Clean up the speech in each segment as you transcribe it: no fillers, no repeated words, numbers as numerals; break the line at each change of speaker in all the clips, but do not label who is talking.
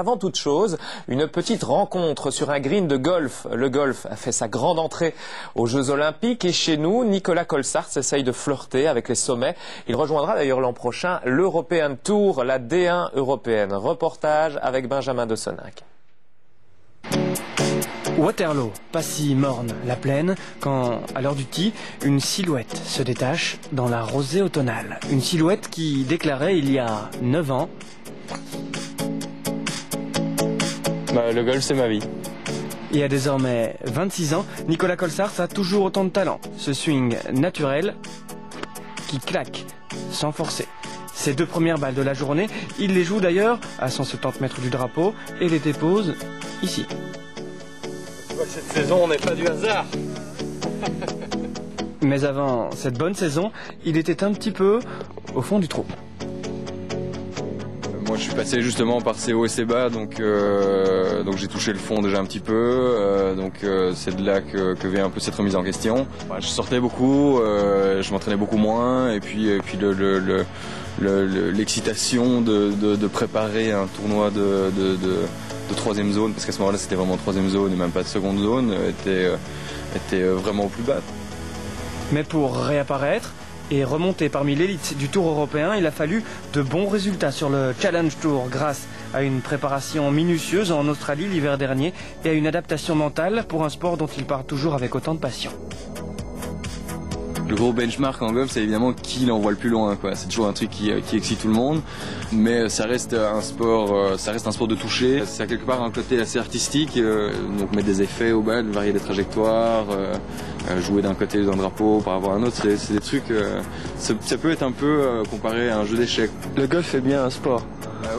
Avant toute chose, une petite rencontre sur un green de golf. Le golf a fait sa grande entrée aux Jeux Olympiques et chez nous, Nicolas Colsaerts essaye de flirter avec les sommets. Il rejoindra d'ailleurs l'an prochain l'European Tour, la D1 européenne. Reportage avec Benjamin de Sonac.
Waterloo, Passy, Morne, la plaine, quand, à l'heure du tee, une silhouette se détache dans la rosée automnale. Une silhouette qui déclarait il y a 9 ans...
Le golf, c'est ma vie.
Et à désormais 26 ans, Nicolas Colsaerts a toujours autant de talent. Ce swing naturel qui claque sans forcer. Ses 2 premières balles de la journée, il les joue d'ailleurs à 170 mètres du drapeau et les dépose ici.
Cette saison, on n'est pas du hasard.
Mais avant cette bonne saison, il était un petit peu au fond du trou.
Moi, je suis passé justement par ces hauts et ces bas, donc j'ai touché le fond déjà un petit peu. C'est de là que vient un peu cette remise en question. Je sortais beaucoup, je m'entraînais beaucoup moins, et puis l'excitation de préparer un tournoi de 3e zone, parce qu'à ce moment-là c'était vraiment 3e zone et même pas de 2e zone, était vraiment au plus bas.
Mais pour réapparaître et remonter parmi l'élite du Tour européen, il a fallu de bons résultats sur le Challenge Tour grâce à une préparation minutieuse en Australie l'hiver dernier et à une adaptation mentale pour un sport dont il parle toujours avec autant de passion.
Le gros benchmark en golf, c'est évidemment qui l'envoie le plus loin, quoi. C'est toujours un truc qui excite tout le monde, mais ça reste un sport de toucher. Ça a quelque part un côté assez artistique, donc mettre des effets aux balles, varier les trajectoires, jouer d'un côté d'un drapeau par rapport à un autre, c'est des trucs. Ça peut être un peu comparé à un jeu d'échecs.
Le golf est bien un sport.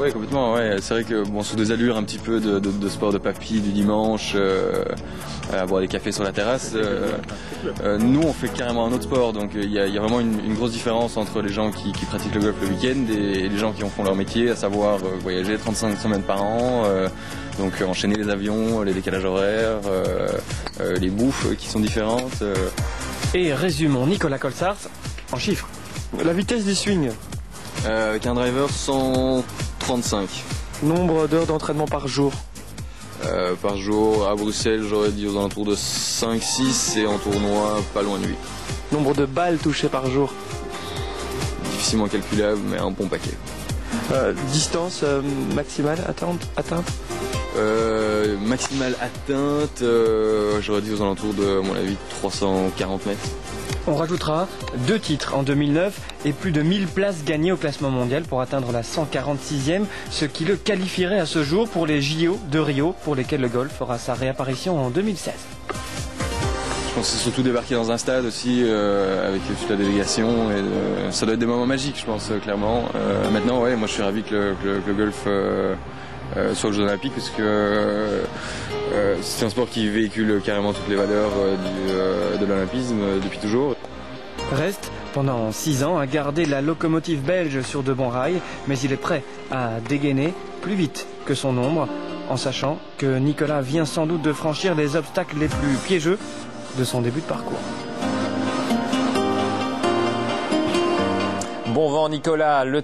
Oui, complètement. Ouais. C'est vrai que sur des allures un petit peu de sport de papy du dimanche, à boire des cafés sur la terrasse, nous on fait carrément un autre sport. Donc il y a vraiment une grosse différence entre les gens qui pratiquent le golf le week-end et les gens qui en font leur métier, à savoir voyager 35 semaines par an, donc enchaîner les avions, les décalages horaires, les bouffes qui sont différentes.
Et résumons Nicolas Colsaerts en chiffres.
La vitesse du swing.
Avec un driver 135.
Nombre d'heures d'entraînement par jour.
Par jour, à Bruxelles, j'aurais dit aux alentours de 5-6 et en tournoi, pas loin de 8.
Nombre de balles touchées par jour.
Difficilement calculable, mais un bon paquet.
Distance maximale atteinte.
Maximale atteinte, j'aurais dit aux alentours de, à mon avis, 340 mètres.
On rajoutera 2 titres en 2009 et plus de 1000 places gagnées au classement mondial pour atteindre la 146e, ce qui le qualifierait à ce jour pour les JO de Rio, pour lesquels le golf fera sa réapparition en 2016.
Je pense que c'est surtout débarquer dans un stade aussi avec toute la délégation, et ça doit être des moments magiques, je pense, clairement. Maintenant, ouais, moi je suis ravi que le golf soit aux Jeux Olympiques, parce que c'est un sport qui véhicule carrément toutes les valeurs de l'olympisme depuis toujours.
Reste pendant 6 ans à garder la locomotive belge sur de bons rails, mais il est prêt à dégainer plus vite que son ombre, en sachant que Nicolas vient sans doute de franchir les obstacles les plus piégeux de son début de parcours.
Bon vent Nicolas, le